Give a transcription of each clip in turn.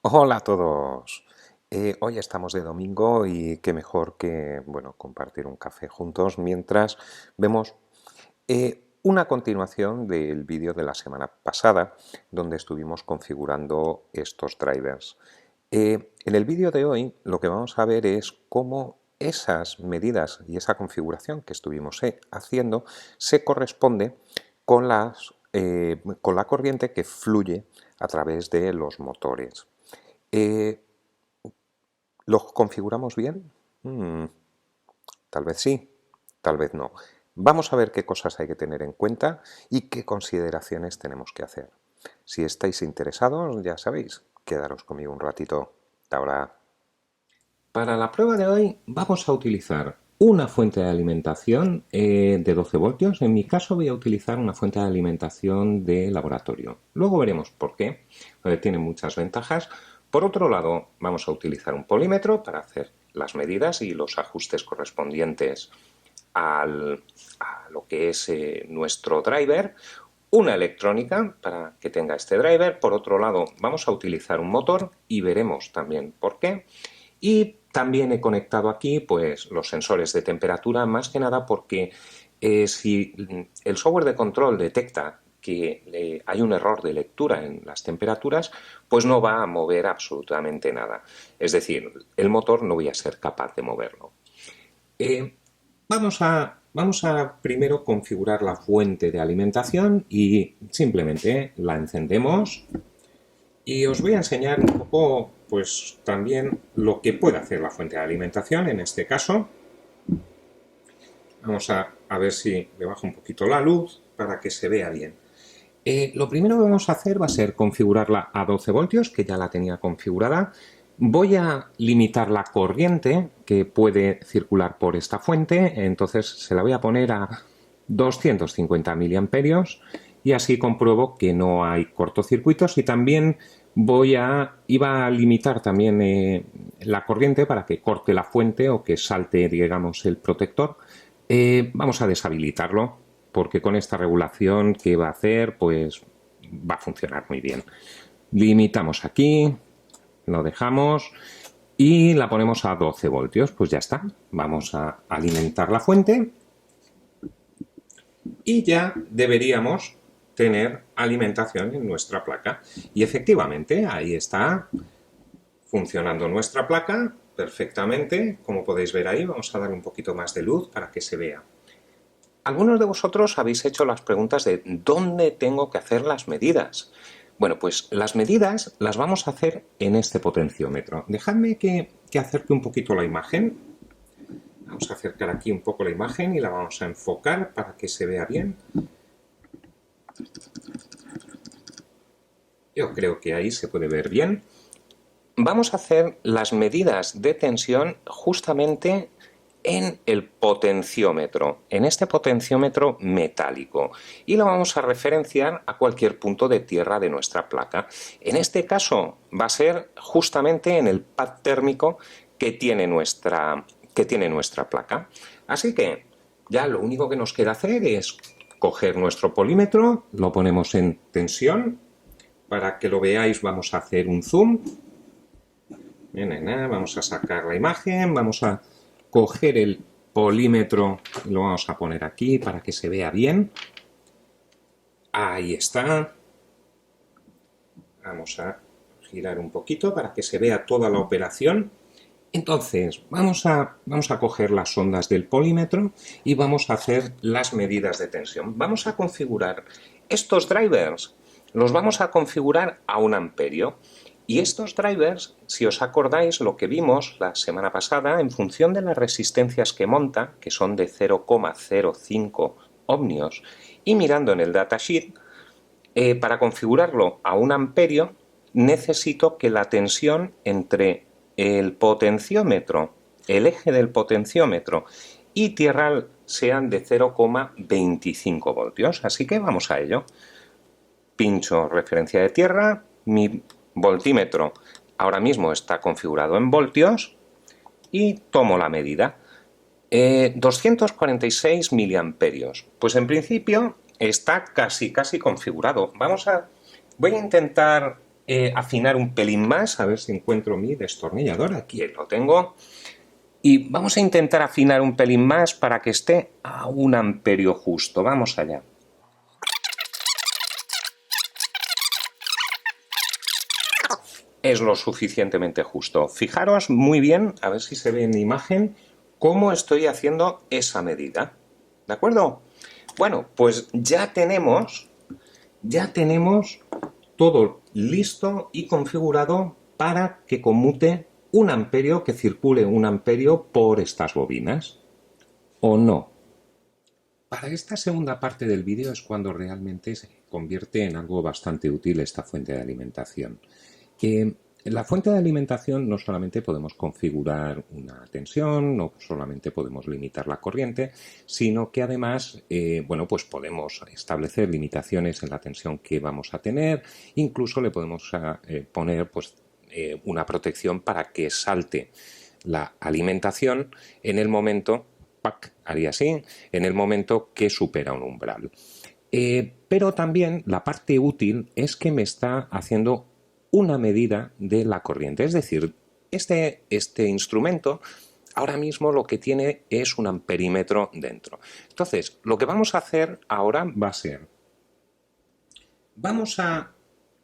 Hola a todos. Hoy estamos de domingo y qué mejor que, bueno, compartir un café juntos mientras vemos una continuación del vídeo de la semana pasada donde estuvimos configurando estos drivers. En el vídeo de hoy lo que vamos a ver es cómo esas medidas y esa configuración que estuvimos haciendo se corresponde con la corriente que fluye a través de los motores. Eh, ¿Los configuramos bien? Mm, Tal vez sí, tal vez no. Vamos a ver qué cosas hay que tener en cuenta y qué consideraciones tenemos que hacer. Si estáis interesados, ya sabéis, quedaros conmigo un ratito. Hasta ahora. Para la prueba de hoy vamos a utilizar una fuente de alimentación de 12 voltios. En mi caso voy a utilizar una fuente de alimentación de laboratorio. Luego veremos por qué. Tiene muchas ventajas. Por otro lado, vamos a utilizar un polímetro para hacer las medidas y los ajustes correspondientes a lo que es nuestro driver, una electrónica para que tenga este driver. Por otro lado, vamos a utilizar un motor y veremos también por qué. Y también he conectado aquí pues los sensores de temperatura, más que nada porque si el software de control detecta que hay un error de lectura en las temperaturas, pues no va a mover absolutamente nada. Es decir, el motor no voy a ser capaz de moverlo. Eh, vamos a primero configurar la fuente de alimentación y simplemente la encendemos y os voy a enseñar un poco pues también lo que puede hacer la fuente de alimentación en este caso. Vamos a ver si le bajo un poquito la luz para que se vea bien. Lo primero que vamos a hacer va a ser configurarla a 12 voltios, que ya la tenía configurada. Voy a limitar la corriente que puede circular por esta fuente, entonces se la voy a poner a 250 miliamperios y así compruebo que no hay cortocircuitos. Y también iba a limitar también la corriente para que corte la fuente o que salte, digamos, el protector. Vamos a deshabilitarlo porque con esta regulación que va a hacer, pues va a funcionar muy bien. Limitamos aquí, lo dejamos y la ponemos a 12 voltios. Pues ya está. Vamos a alimentar la fuente y ya deberíamos tener alimentación en nuestra placa. Y efectivamente, ahí está funcionando nuestra placa perfectamente. Como podéis ver ahí, vamos a dar un poquito más de luz para que se vea. Algunos de vosotros habéis hecho las preguntas de ¿dónde tengo que hacer las medidas? Bueno, pues las medidas las vamos a hacer en este potenciómetro. Dejadme que acerque un poquito la imagen. Vamos a acercar aquí un poco la imagen y la vamos a enfocar para que se vea bien. Yo creo que ahí se puede ver bien. Vamos a hacer las medidas de tensión justamente en el potenciómetro, en este potenciómetro metálico, y lo vamos a referenciar a cualquier punto de tierra de nuestra placa. En este caso va a ser justamente en el pad térmico que tiene nuestra placa. Así que ya lo único que nos queda hacer es coger nuestro polímetro, lo ponemos en tensión. Para que lo veáis vamos a hacer un zoom. Vamos a sacar la imagen, vamos a coger el polímetro y lo vamos a poner aquí para que se vea bien. Ahí está. Vamos a girar un poquito para que se vea toda la operación. Entonces, vamos a coger las ondas del polímetro y vamos a hacer las medidas de tensión. Vamos a configurar estos drivers, los vamos a configurar a 1 amperio. Y estos drivers, si os acordáis lo que vimos la semana pasada, en función de las resistencias que monta, que son de 0,05 ohmios, y mirando en el datasheet, para configurarlo a 1 amperio, necesito que la tensión entre el potenciómetro, el eje del potenciómetro y tierra sean de 0,25 voltios. Así que vamos a ello. Pincho referencia de tierra, mi voltímetro ahora mismo está configurado en voltios y tomo la medida. 246 miliamperios. Pues en principio está casi configurado. Voy a intentar afinar un pelín más, a ver si encuentro mi destornillador. Aquí lo tengo. Y vamos a intentar afinar un pelín más para que esté a 1 amperio justo. Vamos allá. Es lo suficientemente justo. Fijaros muy bien, a ver si se ve en la imagen, cómo estoy haciendo esa medida. ¿De acuerdo? Bueno, pues ya tenemos todo listo y configurado para que conmute 1 amperio, que circule 1 amperio por estas bobinas. ¿O no? Para esta segunda parte del vídeo es cuando realmente se convierte en algo bastante útil esta fuente de alimentación. En la fuente de alimentación no solamente podemos configurar una tensión, no solamente podemos limitar la corriente, sino que además pues podemos establecer limitaciones en la tensión que vamos a tener, incluso le podemos poner una protección para que salte la alimentación en el momento, haría así, en el momento que supera un umbral. Pero también la parte útil es que me está haciendo una medida de la corriente. Es decir, este instrumento ahora mismo lo que tiene es un amperímetro dentro. Entonces, lo que vamos a hacer ahora va a ser, vamos a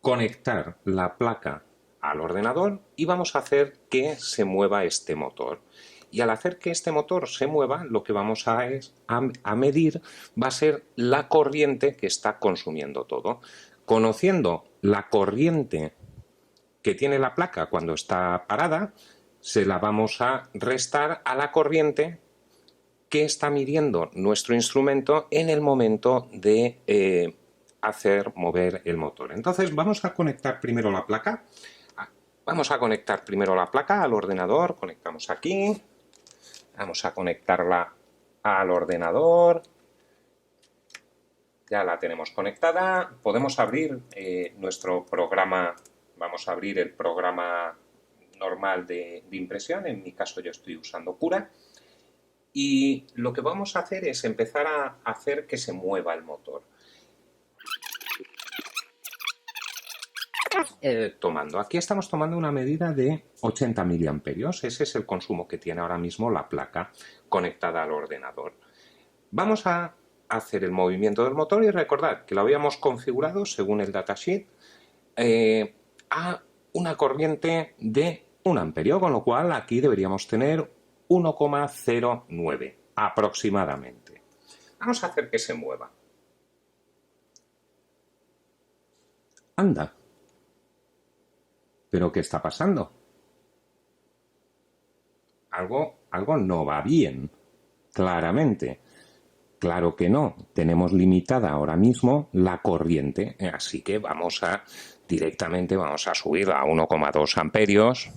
conectar la placa al ordenador y vamos a hacer que se mueva este motor. Y al hacer que este motor se mueva, lo que vamos a medir va a ser la corriente que está consumiendo todo. Conociendo la corriente que tiene la placa cuando está parada, se la vamos a restar a la corriente que está midiendo nuestro instrumento en el momento de hacer mover el motor. Entonces vamos a conectar primero la placa. Vamos a conectar primero la placa al ordenador. Conectamos aquí. Vamos a conectarla al ordenador. Ya la tenemos conectada. Podemos abrir nuestro programa. Vamos a abrir el programa normal de impresión. En mi caso yo estoy usando Cura. Y lo que vamos a hacer es empezar a hacer que se mueva el motor. Aquí estamos tomando una medida de 80 miliamperios. Ese es el consumo que tiene ahora mismo la placa conectada al ordenador. Vamos a hacer el movimiento del motor y recordad que lo habíamos configurado según el datasheet a una corriente de 1 amperio, con lo cual aquí deberíamos tener 1,09 aproximadamente. Vamos a hacer que se mueva. Anda. ¿Pero qué está pasando? Algo no va bien, claramente. Claro que no, tenemos limitada ahora mismo la corriente, así que directamente vamos a subir a 1,2 amperios,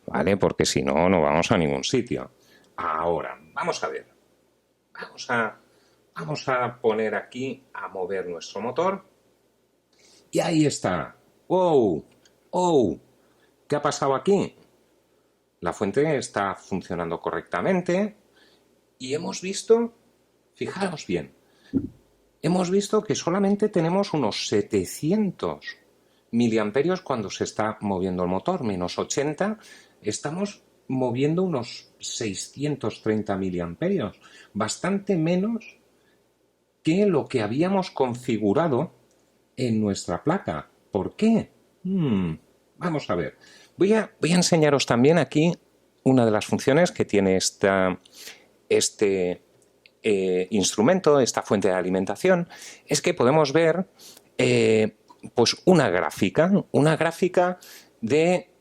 ¿vale? Porque si no, no vamos a ningún sitio. Ahora, vamos a ver. Vamos a poner aquí a mover nuestro motor. Y ahí está. ¡Wow! ¡Oh! ¿Qué ha pasado aquí? La fuente está funcionando correctamente y hemos visto, fijaros bien, hemos visto que solamente tenemos unos 700 miliamperios cuando se está moviendo el motor, menos 80, estamos moviendo unos 630 miliamperios, bastante menos que lo que habíamos configurado en nuestra placa. ¿Por qué? Vamos a ver. Voy a enseñaros también aquí una de las funciones que tiene este instrumento, esta fuente de alimentación, es que podemos ver pues una gráfica de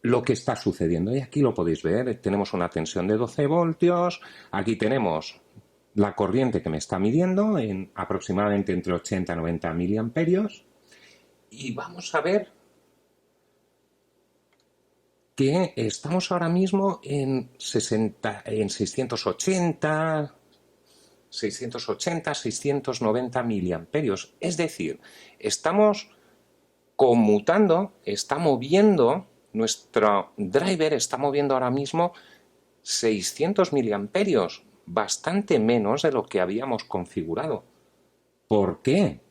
lo que está sucediendo. Y aquí lo podéis ver, tenemos una tensión de 12 voltios, aquí tenemos la corriente que me está midiendo en aproximadamente entre 80 y 90 miliamperios. Y vamos a ver que estamos ahora mismo en 680, 690 miliamperios. Es decir, estamos conmutando, está moviendo, nuestro driver está moviendo ahora mismo 600 miliamperios, bastante menos de lo que habíamos configurado. ¿Por qué?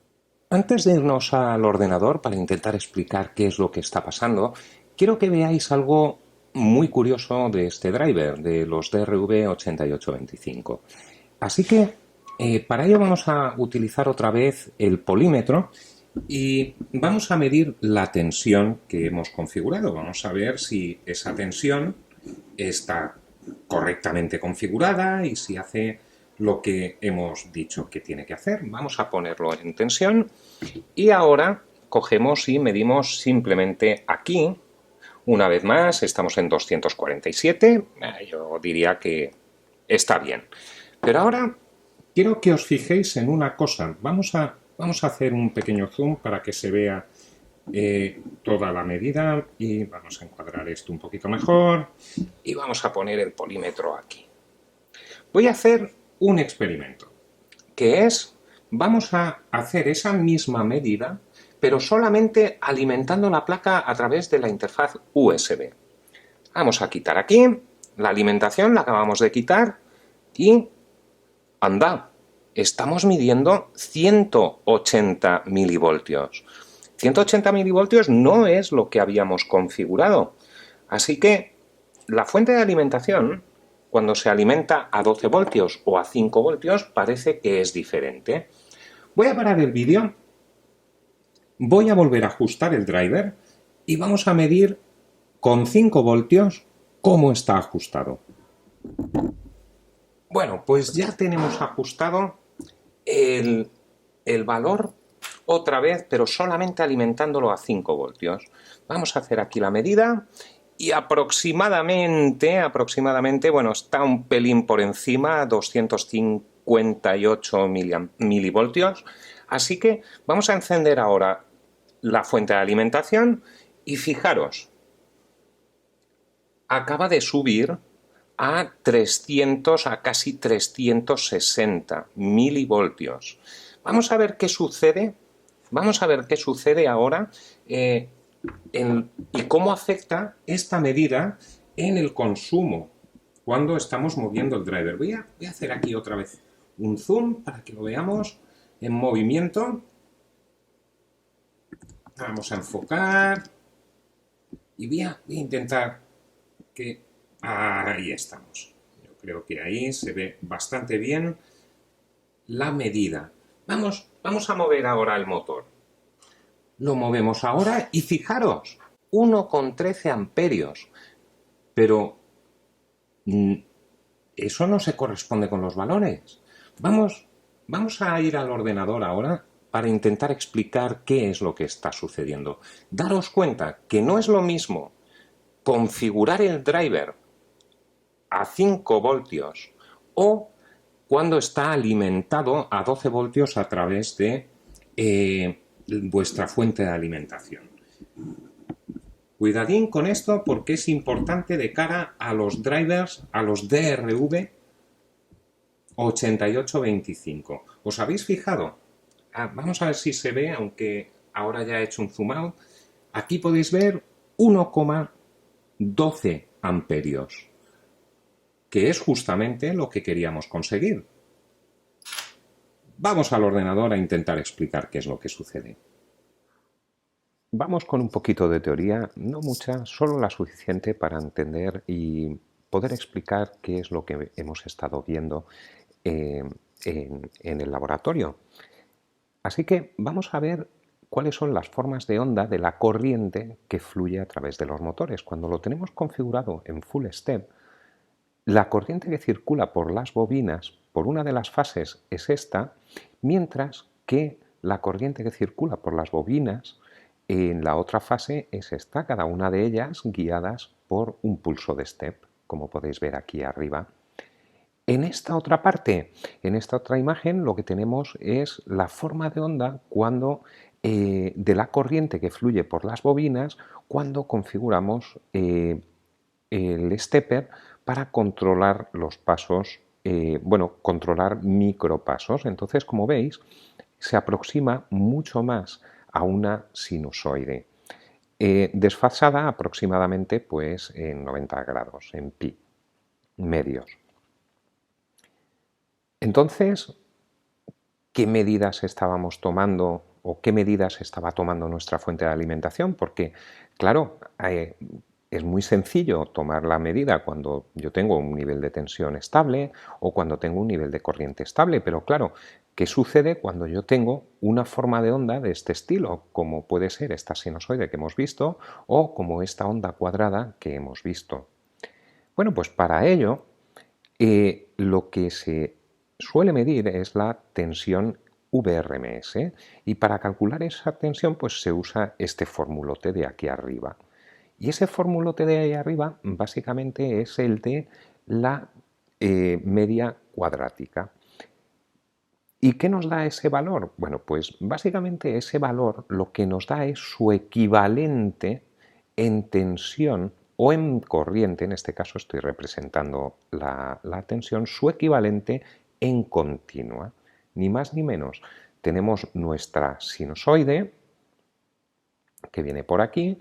Antes de irnos al ordenador para intentar explicar qué es lo que está pasando, quiero que veáis algo muy curioso de este driver, de los DRV8825. Así que para ello vamos a utilizar otra vez el polímetro y vamos a medir la tensión que hemos configurado. Vamos a ver si esa tensión está correctamente configurada y si hace lo que hemos dicho que tiene que hacer. Vamos a ponerlo en tensión y ahora cogemos y medimos simplemente aquí. Una vez más, estamos en 247. Yo diría que está bien. Pero ahora quiero que os fijéis en una cosa. Vamos a hacer un pequeño zoom para que se vea toda la medida y vamos a encuadrar esto un poquito mejor y vamos a poner el polímetro aquí. Voy a hacer un experimento, que es, vamos a hacer esa misma medida, pero solamente alimentando la placa a través de la interfaz USB. Vamos a quitar aquí, la alimentación la acabamos de quitar y anda, estamos midiendo 180 milivoltios. 180 milivoltios no es lo que habíamos configurado. Así que la fuente de alimentación, cuando se alimenta a 12 voltios o a 5 voltios, parece que es diferente. Voy a parar el vídeo, voy a volver a ajustar el driver y vamos a medir con 5 voltios cómo está ajustado. Bueno, pues ya tenemos ajustado el valor otra vez, pero solamente alimentándolo a 5 voltios. Vamos a hacer aquí la medida y aproximadamente, bueno, está un pelín por encima, 258 milivoltios. Así que vamos a encender ahora la fuente de alimentación y fijaros, acaba de subir a 300, a casi 360 milivoltios. Vamos a ver qué sucede. Vamos a ver qué sucede ahora y cómo afecta esta medida en el consumo cuando estamos moviendo el driver. Voy a hacer aquí otra vez un zoom para que lo veamos en movimiento. Vamos a enfocar y voy a intentar que... Ahí estamos. Yo creo que ahí se ve bastante bien la medida. Vamos a mover ahora el motor. Lo movemos ahora y fijaros, 1,13 amperios. Pero eso no se corresponde con los valores. Vamos a ir al ordenador ahora para intentar explicar qué es lo que está sucediendo. Daros cuenta que no es lo mismo configurar el driver a 5 voltios o cuando está alimentado a 12 voltios a través de vuestra fuente de alimentación. Cuidadín con esto porque es importante de cara a los drivers, a los DRV 8825. ¿Os habéis fijado? Vamos a ver si se ve, aunque ahora ya he hecho un zoom out. Aquí podéis ver 1,12 amperios, que es justamente lo que queríamos conseguir. Vamos al ordenador a intentar explicar qué es lo que sucede. Vamos con un poquito de teoría, no mucha, solo la suficiente para entender y poder explicar qué es lo que hemos estado viendo en el laboratorio. Así que vamos a ver cuáles son las formas de onda de la corriente que fluye a través de los motores. Cuando lo tenemos configurado en full step, la corriente que circula por las bobinas, por una de las fases es esta, mientras que la corriente que circula por las bobinas en la otra fase es esta, cada una de ellas guiadas por un pulso de step, como podéis ver aquí arriba. En esta otra parte, en esta otra imagen, lo que tenemos es la forma de onda de la corriente que fluye por las bobinas cuando configuramos el stepper para controlar los pasos, controlar micropasos. Entonces, como veis, se aproxima mucho más a una sinusoide, desfasada aproximadamente pues, en 90 grados, en pi, medios. Entonces, ¿qué medidas estábamos tomando o qué medidas estaba tomando nuestra fuente de alimentación, porque, claro, es muy sencillo tomar la medida cuando yo tengo un nivel de tensión estable o cuando tengo un nivel de corriente estable, pero claro, ¿qué sucede cuando yo tengo una forma de onda de este estilo, como puede ser esta sinusoide que hemos visto o como esta onda cuadrada que hemos visto? Bueno, pues para ello lo que se suele medir es la tensión VRMS y para calcular esa tensión pues se usa este formulote de aquí arriba. Y ese formulote de ahí arriba básicamente es el de la media cuadrática. ¿Y qué nos da ese valor? Bueno, pues básicamente ese valor lo que nos da es su equivalente en tensión o en corriente, en este caso estoy representando la tensión, su equivalente en continua, ni más ni menos. Tenemos nuestra sinusoide, que viene por aquí,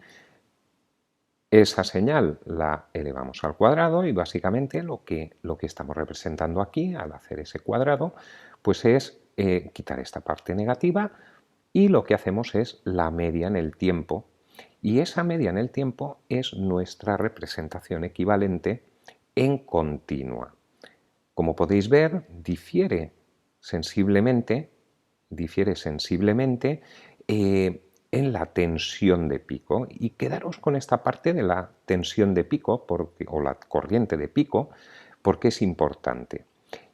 esa señal la elevamos al cuadrado y básicamente lo que estamos representando aquí al hacer ese cuadrado pues es quitar esta parte negativa y lo que hacemos es la media en el tiempo y esa media en el tiempo es nuestra representación equivalente en continua. Como podéis ver, difiere sensiblemente en la tensión de pico y quedaros con esta parte de la tensión de pico o la corriente de pico porque es importante.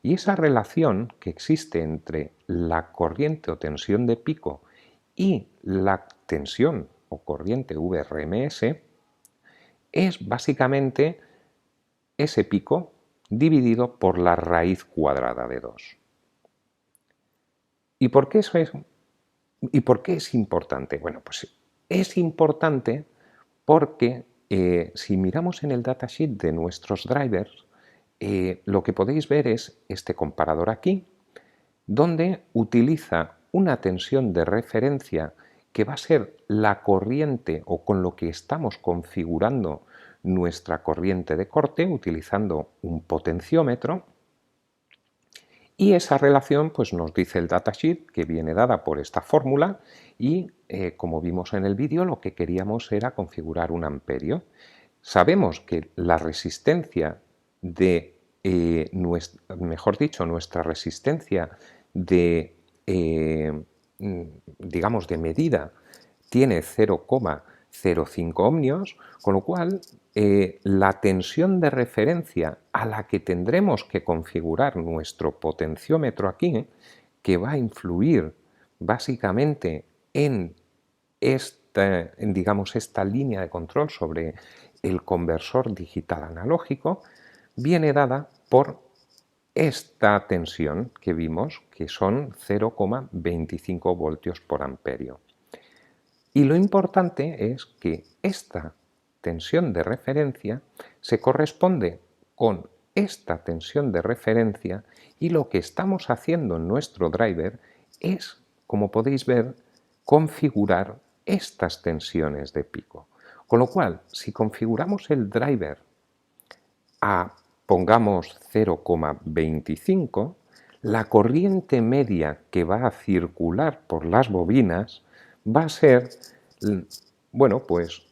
Y esa relación que existe entre la corriente o tensión de pico y la tensión o corriente VRMS es básicamente ese pico dividido por la raíz cuadrada de 2. ¿Y por qué eso es? ¿Y por qué es importante? Bueno, pues es importante porque si miramos en el datasheet de nuestros drivers, lo que podéis ver es este comparador aquí, donde utiliza una tensión de referencia que va a ser la corriente o con lo que estamos configurando nuestra corriente de corte utilizando un potenciómetro. Y esa relación pues, nos dice el datasheet que viene dada por esta fórmula y como vimos en el vídeo lo que queríamos era configurar un amperio. Sabemos que la resistencia de, nuestra resistencia de, digamos, de medida tiene 0,05 ohmios, con lo cual la tensión de referencia a la que tendremos que configurar nuestro potenciómetro aquí, que va a influir básicamente en digamos, esta línea de control sobre el conversor digital analógico, viene dada por esta tensión que vimos, que son 0,25 voltios por amperio. Y lo importante es que esta tensión de referencia se corresponde con esta tensión de referencia y lo que estamos haciendo en nuestro driver es, como podéis ver, configurar estas tensiones de pico. Con lo cual, si configuramos el driver a, pongamos, 0,25, la corriente media que va a circular por las bobinas va a ser, bueno, pues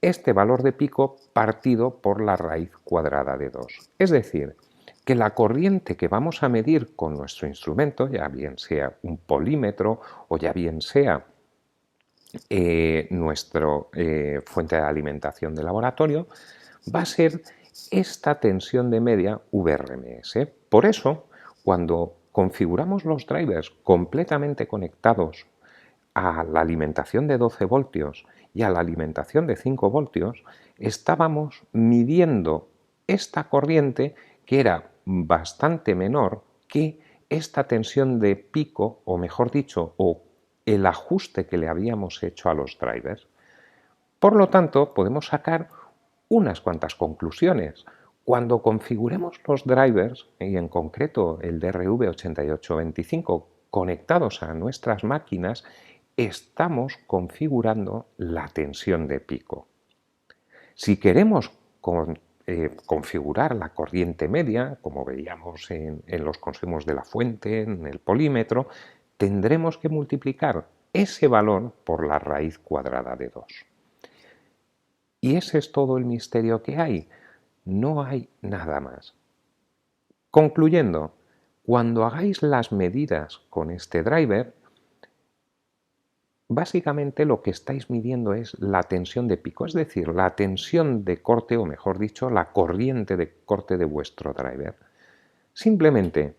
este valor de pico partido por la raíz cuadrada de 2. Es decir, que la corriente que vamos a medir con nuestro instrumento, ya bien sea un polímetro o ya bien sea nuestra fuente de alimentación de laboratorio, va a ser esta tensión de media VRMS. Por eso, cuando configuramos los drivers completamente conectados a la alimentación de 12 voltios y a la alimentación de 5 voltios, estábamos midiendo esta corriente que era bastante menor que esta tensión de pico, o mejor dicho, o el ajuste que le habíamos hecho a los drivers. Por lo tanto, podemos sacar unas cuantas conclusiones. Cuando configuremos los drivers, y en concreto el DRV8825, conectados a nuestras máquinas, estamos configurando la tensión de pico. Si queremos configurar la corriente media, como veíamos en los consumos de la fuente, en el polímetro, tendremos que multiplicar ese valor por la raíz cuadrada de 2. Y ese es todo el misterio que hay. No hay nada más. Concluyendo, cuando hagáis las medidas con este driver, básicamente lo que estáis midiendo es la tensión de pico, es decir, la tensión de corte, o mejor dicho, la corriente de corte de vuestro driver. Simplemente,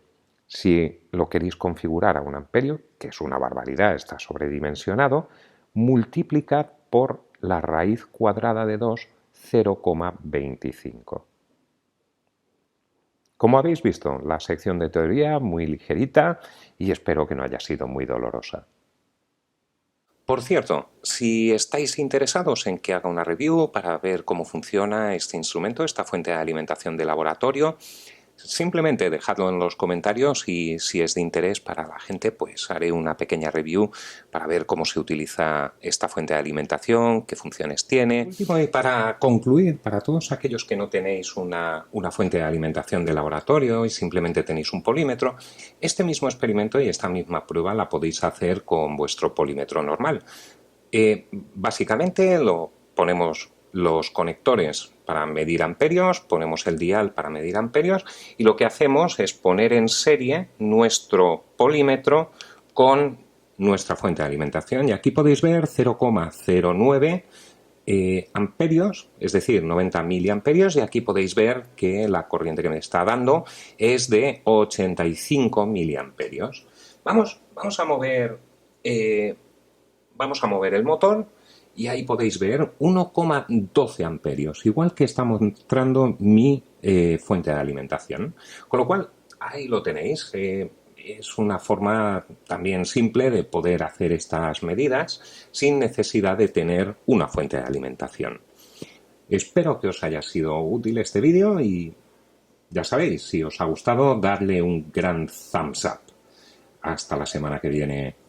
si lo queréis configurar a 1 amperio, que es una barbaridad, está sobredimensionado, multiplicad por la raíz cuadrada de 2, 0,25. Como habéis visto, la sección de teoría muy ligerita y espero que no haya sido muy dolorosa. Por cierto, si estáis interesados en que haga una review para ver cómo funciona este instrumento, esta fuente de alimentación de laboratorio, simplemente dejadlo en los comentarios y si es de interés para la gente, pues haré una pequeña review para ver cómo se utiliza esta fuente de alimentación, qué funciones tiene. Último, y para concluir, para todos aquellos que no tenéis una fuente de alimentación de laboratorio y simplemente tenéis un polímetro, este mismo experimento y esta misma prueba la podéis hacer con vuestro polímetro normal. Básicamente ponemos los conectores para medir amperios, ponemos el dial para medir amperios y lo que hacemos es poner en serie nuestro polímetro con nuestra fuente de alimentación y aquí podéis ver 0,09 amperios, es decir, 90 miliamperios, y aquí podéis ver que la corriente que me está dando es de 85 miliamperios. Vamos a mover el motor y ahí podéis ver 1,12 amperios, igual que está mostrando mi fuente de alimentación. Con lo cual, ahí lo tenéis. Es una forma también simple de poder hacer estas medidas sin necesidad de tener una fuente de alimentación. Espero que os haya sido útil este vídeo y ya sabéis, si os ha gustado, darle un gran thumbs up. Hasta la semana que viene.